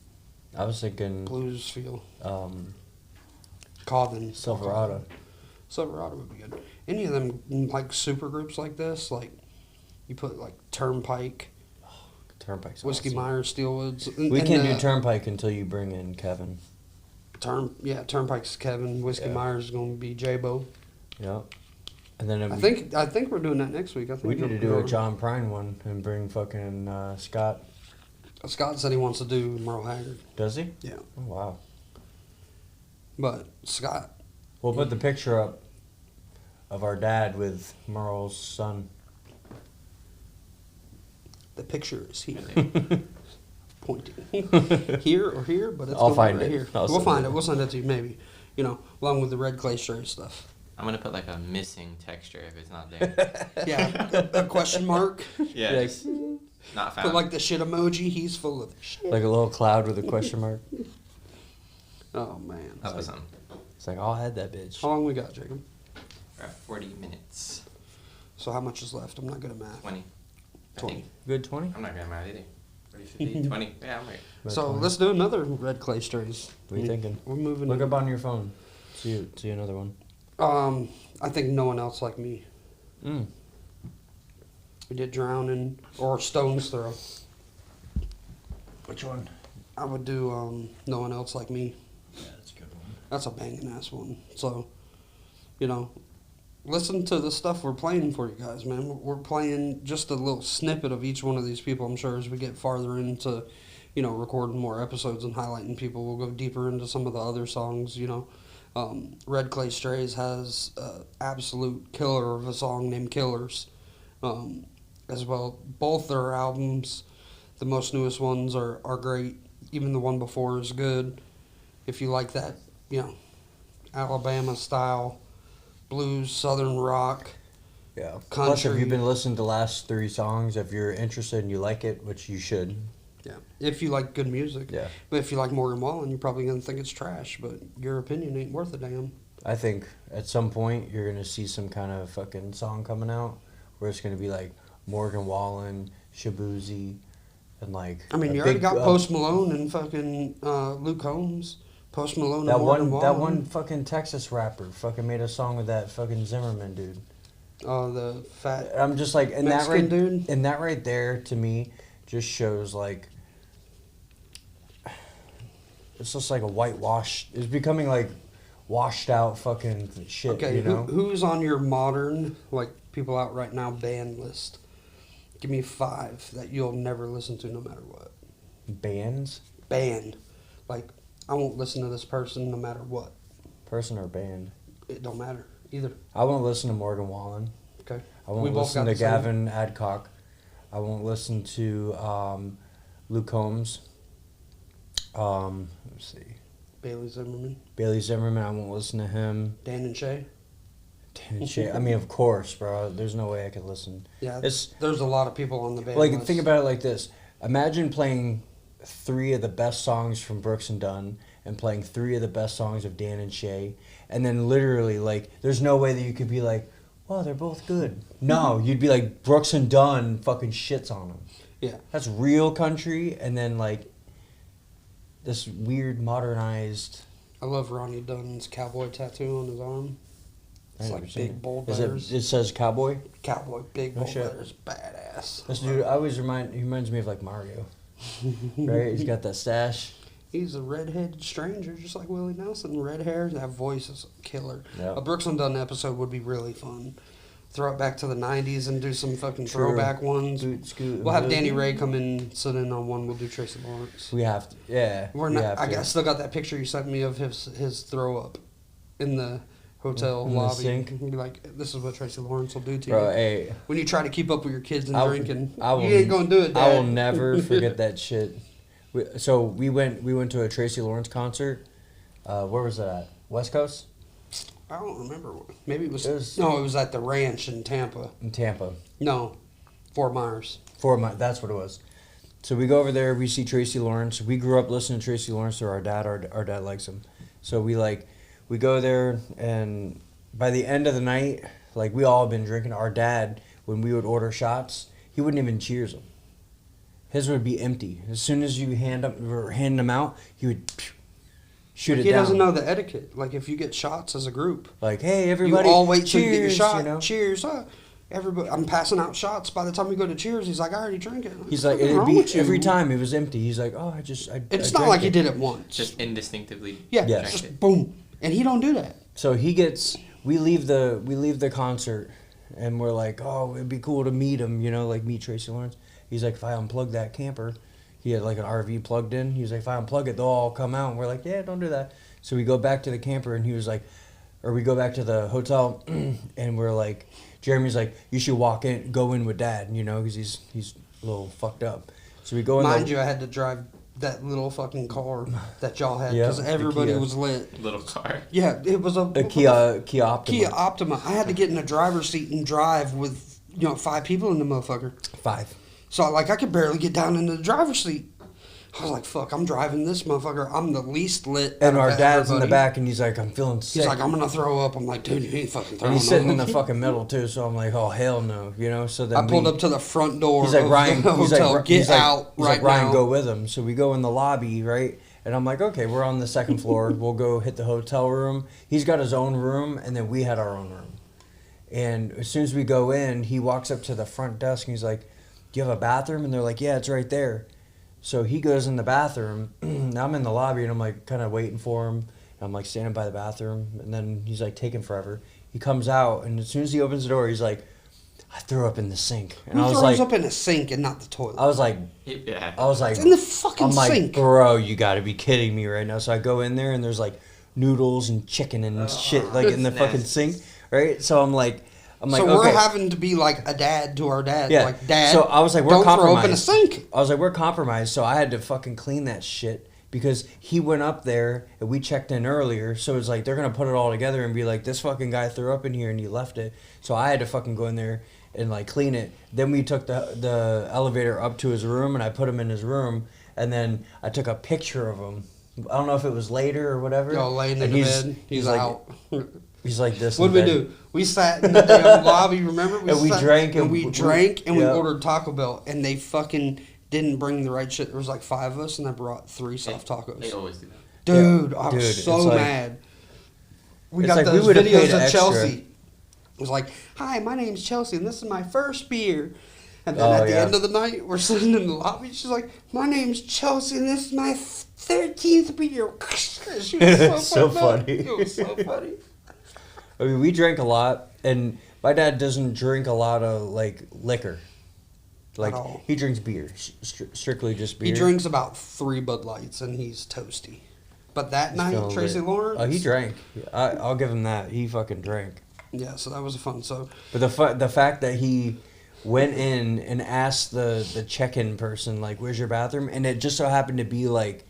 I was thinking blues feel. um, Caden. Silverado. Silverado would be good. Any of them like super groups like this, like you put like Turnpike, Turnpike's Whiskey awesome. Myers, Steelwoods. We can't do Turnpike until you bring in Kevin. Turnpike's Kevin. Whiskey Yeah. Myers is going to be J-Bo. Yep. And then I think we're doing that next week. I think we need to do we're- a John Prine one and bring fucking Scott. Scott said he wants to do Merle Haggard. Does he? Yeah, Oh, wow. but Scott, We'll put the picture up of our dad with Merle's son. the picture is here, pointing here or here, but it's I'll gonna be find right it. here. I'll We'll send find it. it. We'll send it to you, maybe. You know, along with the Red Clay Stray stuff. I'm gonna put like a missing texture if it's not there. Yeah, a question mark. Yeah, Like- just not found. Put like the shit emoji. He's full of shit. Like a little cloud with a question mark. Oh man. I'll put some. It's like, I'll add that bitch. How long we got, Jacob? We're at 40 minutes. So how much is left? I'm not good at math. 20. 20. I think. Good 20? I'm not good at math either. 40, 50, 20. Yeah, I'm right. About So 20. let's do another Red Clay Strays. What are you thinking? We're moving. Look up on your phone. See another one. I think No One Else Like Me. Mm. We did Drowning or Stone's Throw. Which one? I would do No One Else Like Me. Yeah, that's a good one. That's a banging ass one. So, you know, listen to the stuff we're playing for you guys, man. We're playing just a little snippet of each one of these people. I'm sure as we get farther into, you know, recording more episodes and highlighting people, we'll go deeper into some of the other songs, you know. Red Clay Strays has an absolute killer of a song named Killers as well. Both their albums, the most newest ones, are great. Even the one before is good. If you like that, you know, Alabama style, blues, southern rock, Yeah. country. Plus, if you've been listening to the last 3 songs, if you're interested and you like it, which you should. Yeah. If you like good music. Yeah. But if you like Morgan Wallen, you're probably going to think it's trash, but your opinion ain't worth a damn. I think at some point you're going to see some kind of fucking song coming out where it's going to be like Morgan Wallen, Shabuzi, and like. I mean, a you already big, got Post Malone and fucking Luke Combs. Post Malone that and Morgan one, Wallen. that one fucking Texas rapper fucking made a song with that fucking Zimmerman dude. Oh, the fat. I'm just like, and that Mexican right, dude? and that right there to me just shows like. It's just like a whitewash. It's becoming like washed out fucking shit. Okay, You know. who's on your modern, like, people out right now band list? Give me 5 that you'll never listen to no matter what. Bands, Band. Like, I won't listen to this person no matter what. person or band. It don't matter. Either. I won't listen to Morgan Wallen. Okay. I won't We both listen got to the same. Gavin Adcock. I won't listen to Luke Combs. Let's see. Bailey Zimmerman. Bailey Zimmerman, I won't listen to him. Dan and Shay. Dan and Shay. I mean, of course, bro. There's no way I could listen. Yeah, It's there's a lot of people on the band like, list. think about it like this. Imagine playing 3 of the best songs from Brooks and Dunn and playing 3 of the best songs of Dan and Shay. And then literally, like, there's no way that you could be like, well, they're both good. No, you'd be like, Brooks and Dunn fucking shits on them. Yeah. That's real country, and then, like, this weird modernized. I love Ronnie Dunn's cowboy tattoo on his arm. I It's never like seen big it. bold Is letters. it says cowboy? Cowboy, big No bold shit. letters, badass. This dude, I always he reminds me of like Mario. Right? He's got that stash. He's a redheaded stranger, just like Willie Nelson. Red hair, that voice is killer. Yep. A Brooks and Dunn episode would be really fun. Throw it back to the 90s and do some fucking True. throwback ones. Scoot, scoot, We'll have hood. Danny Ray come in, sit in on one. We'll do Tracy Lawrence. We have to. Yeah. We're we not. have I to. got, still got that picture you sent me of his throw up in the hotel In the lobby. sink? And be like, this is what Tracy Lawrence will do to Bro, you. hey. When you try to keep up with your kids and I will- drinking, I will- you ain't gonna do it, Dad. I will never forget that shit. So we went to a Tracy Lawrence concert. Where was that at? West Coast? I don't remember. Maybe it was It was- no, it was at the ranch in Tampa. In Tampa. No, Fort Myers. That's what it was. So we go over there, we see Tracy Lawrence. We grew up listening to Tracy Lawrence through our dad. Our dad likes him. So we go there, and by the end of the night, like, we all been drinking. Our dad, when we would order shots, he wouldn't even cheers them. His would be empty. As soon as you hand them out, he would shoot Like, it he down. doesn't know the etiquette. Like if you get shots as a group, Like, hey, you everybody, all wait till cheers, you get your shot. you know? Cheers. Everybody, I'm passing out shots. By the time we go to cheers, he's like, I already drank it. He's like, What's it'd wrong be with you? every time it was empty. He's like, oh, I It's I not drank like he it. did it once. Just indistinctively. yeah, Yes. just boom, and he don't do that. So we leave the concert, and we're like, oh, it'd be cool to meet him, you know, like meet Tracy Lawrence. He's like, if I unplug that camper, he had like an RV plugged in. He's like, if I unplug it, they'll all come out. And we're like, yeah, don't do that. So we go back to the camper, and he was like, or we go back to the hotel, and we're like, Jeremy's like, you should go in with Dad, you know, because he's a little fucked up. So we go in. Mind you, I had to drive that little fucking car that y'all had Yeah, because the everybody Kia. was lit. Little car. Yeah, it was a Kia Optima. Kia Optima. I had to get in the driver's seat and drive with 5 people in the motherfucker. 5. So I could barely get down into the driver's seat. I was like, fuck, I'm driving this motherfucker. I'm the least lit. And our out of dad's in the everybody. back, and he's like, I'm feeling sick. He's like, I'm gonna throw up. I'm like, dude, you ain't fucking throwing and he's sitting in up. the fucking middle too, so I'm like, oh hell no, you know. So then I pulled up to the front door. He's like, of Ryan, the he's hotel. like, Get he's like, out he's right like, Ryan, now. go with him. So we go in the lobby, right? And I'm like, okay, we're on the second floor. We'll go hit the hotel room. He's got his own room, and then we had our own room. And as soon as we go in, he walks up to the front desk, and he's like, do you have a bathroom? And they're like, yeah, it's right there. So he goes in the bathroom. I'm in the lobby, and I'm like kind of waiting for him. And I'm like standing by the bathroom, and then he's like taking forever. He comes out, and as soon as he opens the door, he's like, I threw up in the sink. And Who I was throws like, up in a sink and not the toilet? I was like, Yeah. It's in the fucking I'm like, sink. bro, you got to be kidding me right now. So I go in there, and there's like noodles and chicken and shit like in the that's fucking nasty. sink, right? So I'm like, so okay. we're having to be like a dad to our dad. Yeah. Like, Dad, So I was like, we're don't throw up in a compromised. sink. I was like, we're compromised. So I had to fucking clean that shit because he went up there and we checked in earlier. So it's like they're gonna put it all together and be like, this fucking guy threw up in here and you left it. So I had to fucking go in there and like clean it. Then we took the elevator up to his room and I put him in his room. And then I took a picture of him. I don't know if it was later or whatever. Y'all laying in And the bed. He's like, out. He's like this. What in did we bed. do? We sat in the damn lobby, remember? And we sat- drank and and we we- drank and we yeah. ordered Taco Bell and they fucking didn't bring the right shit. There was like 5 of us and I brought 3 soft They tacos. always do that. Dude, Yeah. I Dude, was it's so like- mad. We it's got like we those would've paid videos of extra. Chelsea. It was like, hi, my name's Chelsea and this is my first beer. And then Oh, at the yeah. end of the night, we're sitting in the lobby. She's like, my name's Chelsea and this is my 13th beer. She was So fucked up. funny. It was so funny. I mean, we drank a lot, and my dad doesn't drink a lot of like liquor. Like all. he drinks beer, strictly just beer. He drinks about 3 Bud Lights and he's toasty. But that night, feeling Tracy lit. Lawrence. Oh, he drank. I'll give him that. He fucking drank. Yeah, so that was fun. So But the fact that he went in and asked the check-in person like, "Where's your bathroom?" and it just so happened to be like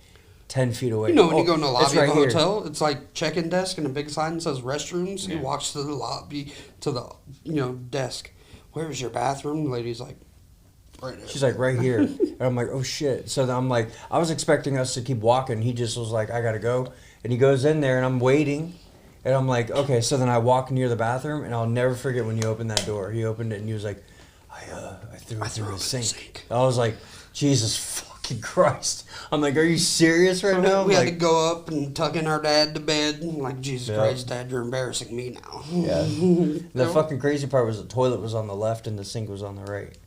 10 feet away. you know when you Oh, go in the it's lobby of right a here. hotel, it's like check-in desk and a big sign that says restrooms. He Yeah. walks to the lobby to the desk. Where's your bathroom? The lady's like, right there. She's like, right here. And I'm like, oh shit. So then I'm like, I was expecting us to keep walking. He just was like, I gotta go. And he goes in there and I'm waiting. And I'm like, okay. So then I walk near the bathroom and I'll never forget when you opened that door. He opened it and he was like, I threw it through threw the it in the sink. sink. I was like, Jesus fucking Christ. I'm like, are you serious right now? we had to Like, go up and tuck in our dad to bed. I'm like, Jesus Yeah. Christ, Dad, you're embarrassing me now. yeah. The fucking crazy part was the toilet was on the left and the sink was on the right.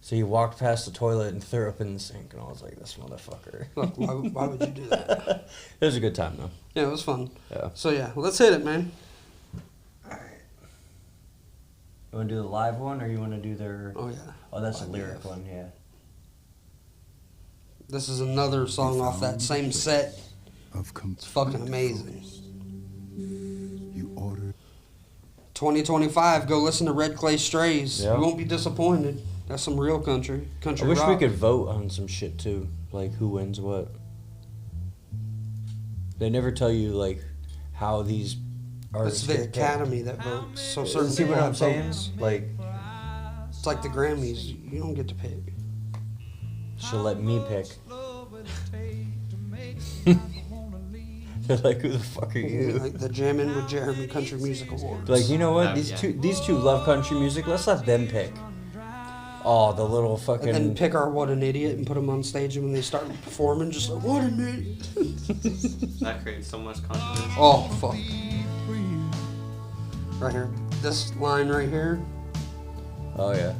So he walked past the toilet and threw up in the sink. And I was like, this motherfucker. Look, why would you do that? It was a good time though. Yeah, it was fun. Yeah. So yeah, let's hit it, man. You want to do the live one, or you want to do their? Oh yeah. Oh, that's a Live lyric AF. one, yeah. This is another song off that same set. Of It's fucking amazing. You ordered 2025, go listen to Red Clay Strays. Yeah. You won't be disappointed. That's some real country. Country I wish rock. we could vote on some shit too, like who wins what. They never tell you like how these It's artists. the get picked. Academy that votes. So certain See what people I'm have saying? votes. Like, It's like the Grammys. You don't get to pick. she'll let me pick. They're like, who the fuck are you? Like the Jammin' with Jeremy Country Music Awards. Like, you know what? Yeah. These two love country music. Let's let them pick. Oh, the little and fucking. then pick our What an Idiot and put them on stage, and when they start performing, just like, what an idiot. That creates so much controversy. Oh, fuck. Right here. This line right here. Oh yeah.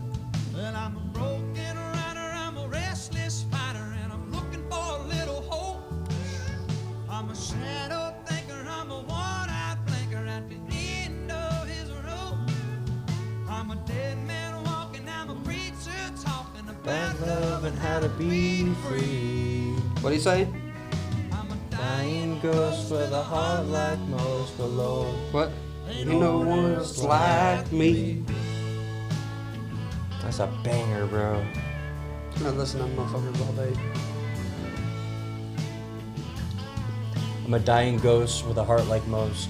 Well, I'm a broken rider, I'm a restless fighter, and I'm looking for a little hope. I'm a shadow thinker, I'm a one-eyed blinker at the end of his rope. I'm a dead man walking, I'm a preacher talking about Bad love and how to be free. What'd he say? I'm a Dying ghost with a heart like most below. What? Ain't no one else like me. That's a banger, bro. I'm not listening to motherfuckers all day. I'm a dying ghost with a heart like most.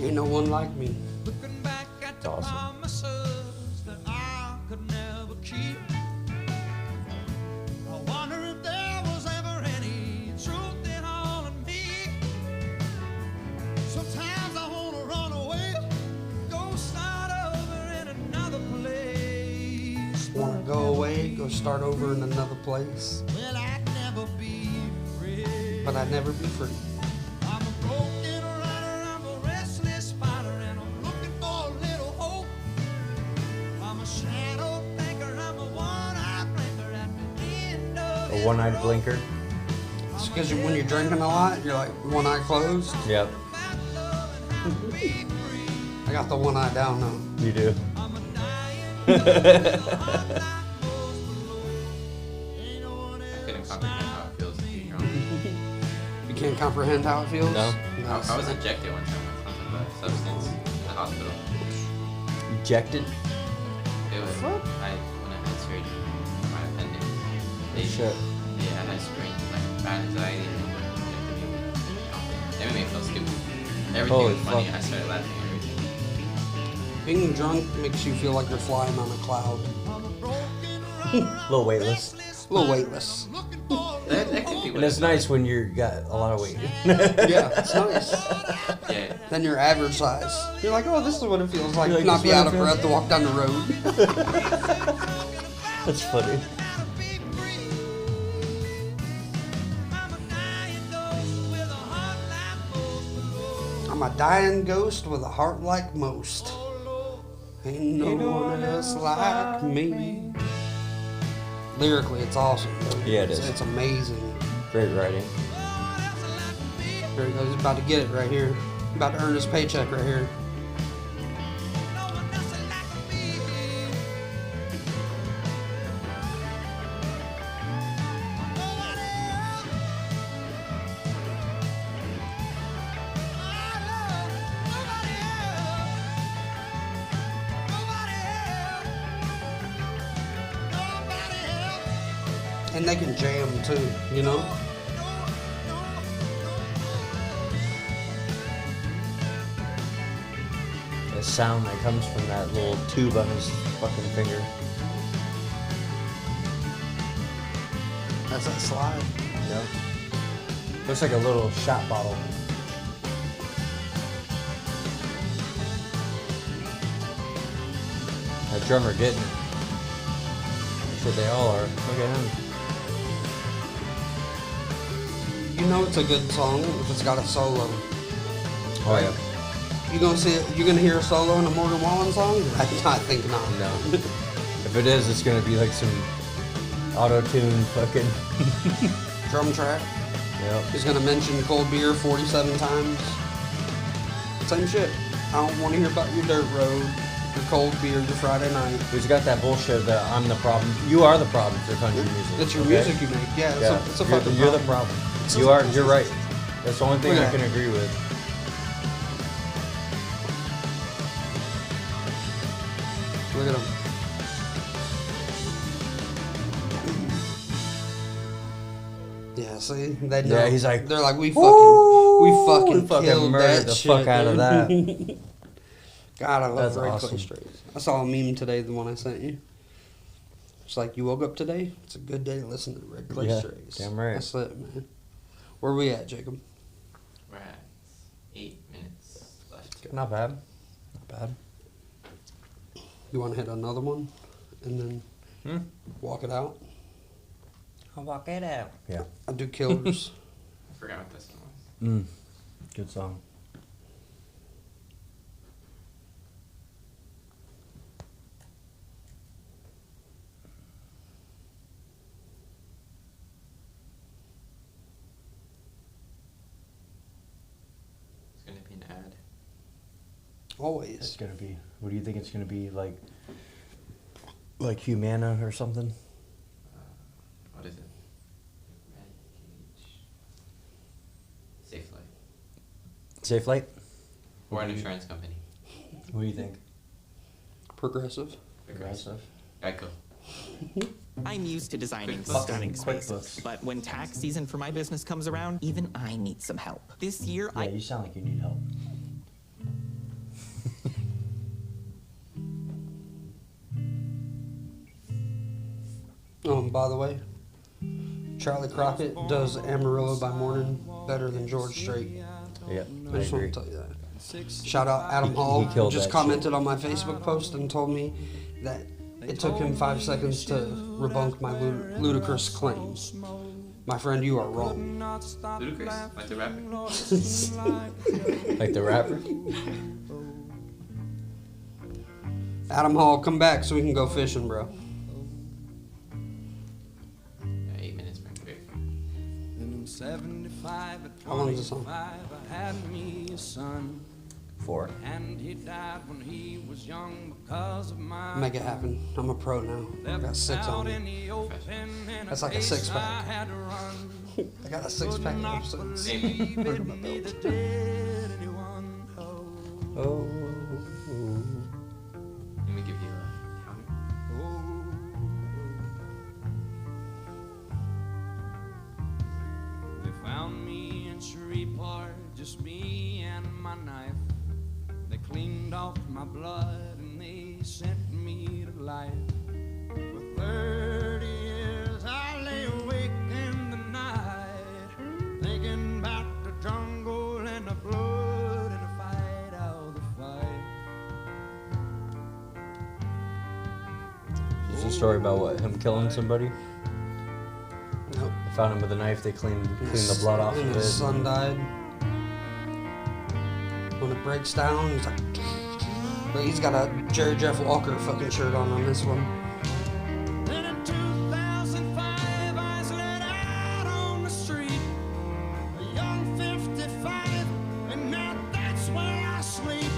Ain't no one like me. looking back at the Awesome. promises that I could never keep. I wonder if there was ever start over in another place, Well, I'd never be free. but I'd never be free. I'm a broken runner, I'm a restless fighter, and I'm looking for a little hope. I'm a shadow thinker, I'm a one-eyed blinker at the end of A one-eyed blinker. It's because when you're drinking a lot, you're like one eye closed. Yep. I got the one eye down now. You do. I couldn't comprehend how it feels to be drunk. You can't comprehend how it feels? No. I was ejected one time with something about substance in the hospital. Ejected. It was when I had surgery for my appendix. They, Shit. Yeah, I had strength, like bad anxiety, and they injected me with. They made me feel stupid. Everything Holy was funny. fuck. I started laughing at everything. Being drunk makes you feel like you're flying on a cloud. A little weightless. A little weightless. That could be what And it's it nice when you got a lot of weight. Yeah, it's nice. is. Yeah. Then you're average size. You're like, oh, this is what it feels like You're to like, not this be is out what of it breath feels- to walk down the road. That's funny. I'm a dying ghost with a heart like most. Ain't no one else like me. Lyrically, it's awesome. Dude. Yeah, it is. It's amazing. Great writing. Here he goes. He's about to get it right here. About to earn his paycheck right here. And they can jam too, you know? The sound that comes from that little tube on his fucking finger. That's that slide. Yep. Looks like a little shot bottle. That drummer getting it. I'm sure they all are. Look at him. You know it's a good song if it's got a solo. Oh yeah. You gonna see it? You gonna hear a solo in a Morgan Wallen song? I think not. No. If it is, it's gonna be like some auto-tune fucking. Drum track. Yep. He's gonna mention cold beer 47 times. Same shit. I don't want to hear about your dirt road, your cold beer, your Friday night. He's got that bullshit that I'm the problem. You are the problem for country music. It's your okay? music you make. Yeah, it's Yeah. a you're, fucking you're the problem. problem. You are. You're right. That's the only thing Look I at can that. agree with. Look at him. Yeah, see, they know. Yeah, he's like, they're like, we "Woo, fucking we fucking killed murdered that the shit, fuck out of dude." that. God, I love That's Red awesome. Clay Strays. I saw a meme today, the one I sent you. It's like, you woke up today? It's a good day to listen to Red Clay Yeah, Strays. damn right. That's it, man. Where we at, Jacob? We're at 8 minutes left. Not bad. Not bad. You want to hit another one and then walk it out? I'll walk it out. Yeah. I do Killers. I forgot what this one was. Good song. It's gonna be an ad. It's Always. gonna be. What do you think it's gonna be like? Like Humana or something? What is it? Red Cage. Safe Light. Safe Light? Or an insurance company. What do you think? Progressive. Progressive. Geico. I'm used to designing QuickBooks. stunning QuickBooks. spaces, but when tax season for my business comes around, even I need some help. This year, Yeah, you sound like you need help. By the way, Charlie Crockett does Amarillo by Morning better than George Strait. Yeah, I I just agree. want to tell you that. Shout out Adam Hall, he who killed just that commented shit. on my Facebook post and told me that It took him 5 seconds to rebunk my ludicrous claim. My friend, you are wrong. Ludicrous? Like the rapper? Like the rapper? Adam Hall, come back so we can go fishing, bro. Yeah, 8 minutes for break. In 75 at How long is the song? 25, I had me a son. 4. And he died when he was young because of my Make it happen. I'm a pro now. I got 6 on me. That's like a 6-pack. I got a 6-pack of episodes. Oh. Let me give you a counter. They found me in Shreveport, just me and my knife. They cleaned off my blood and they sent me to life. For 30 years I lay awake in the night, thinking about the jungle and the blood and the fight, out the fight. Is the story about what? Him killing somebody? Nope. They found him with a knife. They cleaned the blood off And of his it. son died. When it breaks down, he's like... But he's got a Jerry Jeff Walker fucking shirt on this one. Then in 2005 I was let out on the street, a young 55, and now that's where I sleep.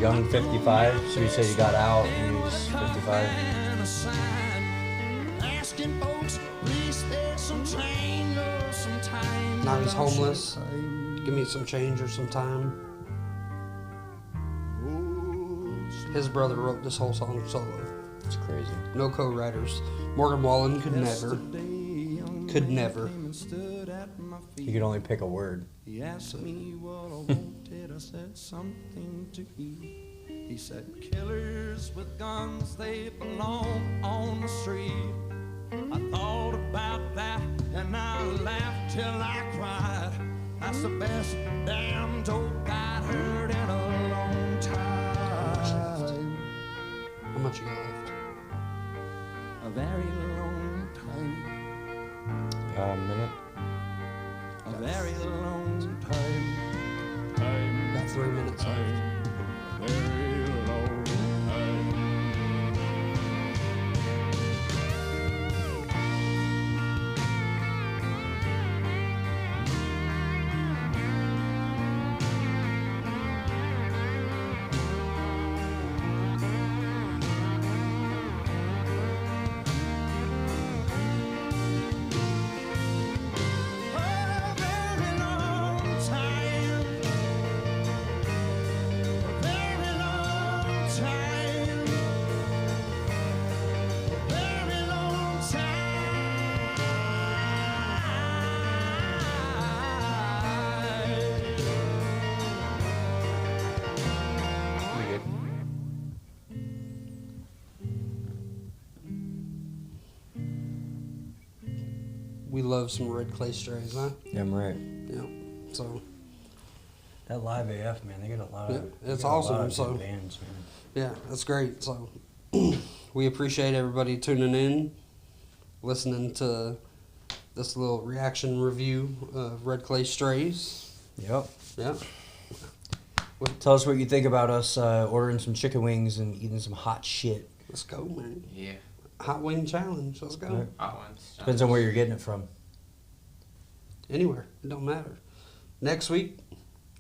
Young 55, so you said you got out and he was 55. And a sign asking folks, please take some change or some time. Now he's homeless. Give me some change or some time. His brother wrote this whole song solo. It's crazy. No co-writers. Morgan Wallen could never. Could never. You could only pick a word. He asked me what I wanted, I said something to eat. He said killers with guns, they belong on the street. I thought about that and I laughed till I cried. That's the best damn joke I'd heard in a long time. How much you got left? A very long time. A minute. A very long time. Got 3 minutes left. Very long time. We love some Red Clay Strays, huh? Yeah, I'm right. Yeah. So, That Live AF, man, they get a lot Yeah, of. it's they get a lot awesome, of so- good bands, man. yeah, that's great. So, we appreciate everybody tuning in, listening to this little reaction review of Red Clay Strays. Yep. Yeah. Tell us what you think about us ordering some chicken wings and eating some hot shit. Let's go, man. Yeah. Hot Wing Challenge. Let's go. Right. Hot ones. Depends on where you're getting it from. Anywhere. It don't matter. Next week,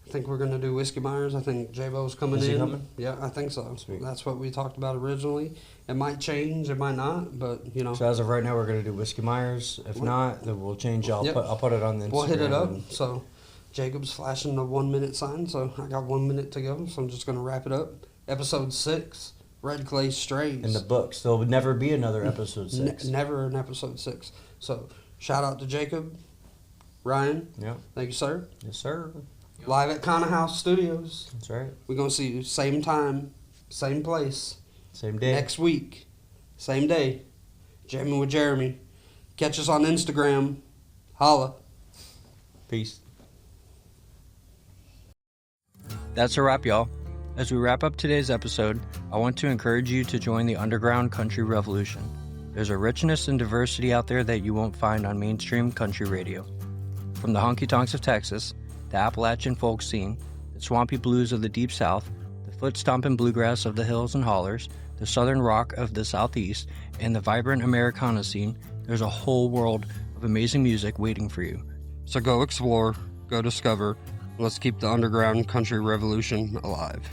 I think we're going to do Whiskey Myers. I think J-Bo's coming Is he in. coming? Yeah, I think so. Sweet. That's what we talked about originally. It might change. It might not. But, you know, So as of right now, we're gonna do Whiskey Myers. If not, then we'll change. I'll Yep. put it on the Instagram. we'll hit it up. and- So, Jacob's flashing the 1 minute sign. So, I got 1 minute to go. So, I'm just going to wrap it up. Episode 6, Red Clay Strays. in the books. There'll never be another episode 6. Never an episode 6. So, shout out to Jacob, Ryan. Yep. Thank you, sir. Yes, sir. Live at Kana House Studios. That's right. We're going to see you same time, same place, Same day. next week, same day. Jamming with Jeremy. Catch us on Instagram. Holla. Peace. That's a wrap, y'all. As we wrap up today's episode, I want to encourage you to join the underground country revolution. There's a richness and diversity out there that you won't find on mainstream country radio. From the honky-tonks of Texas, the Appalachian folk scene, the swampy blues of the Deep South, the foot-stomping bluegrass of the hills and hollers, the southern rock of the Southeast, and the vibrant Americana scene, there's a whole world of amazing music waiting for you. So go explore, go discover, and let's keep the underground country revolution alive.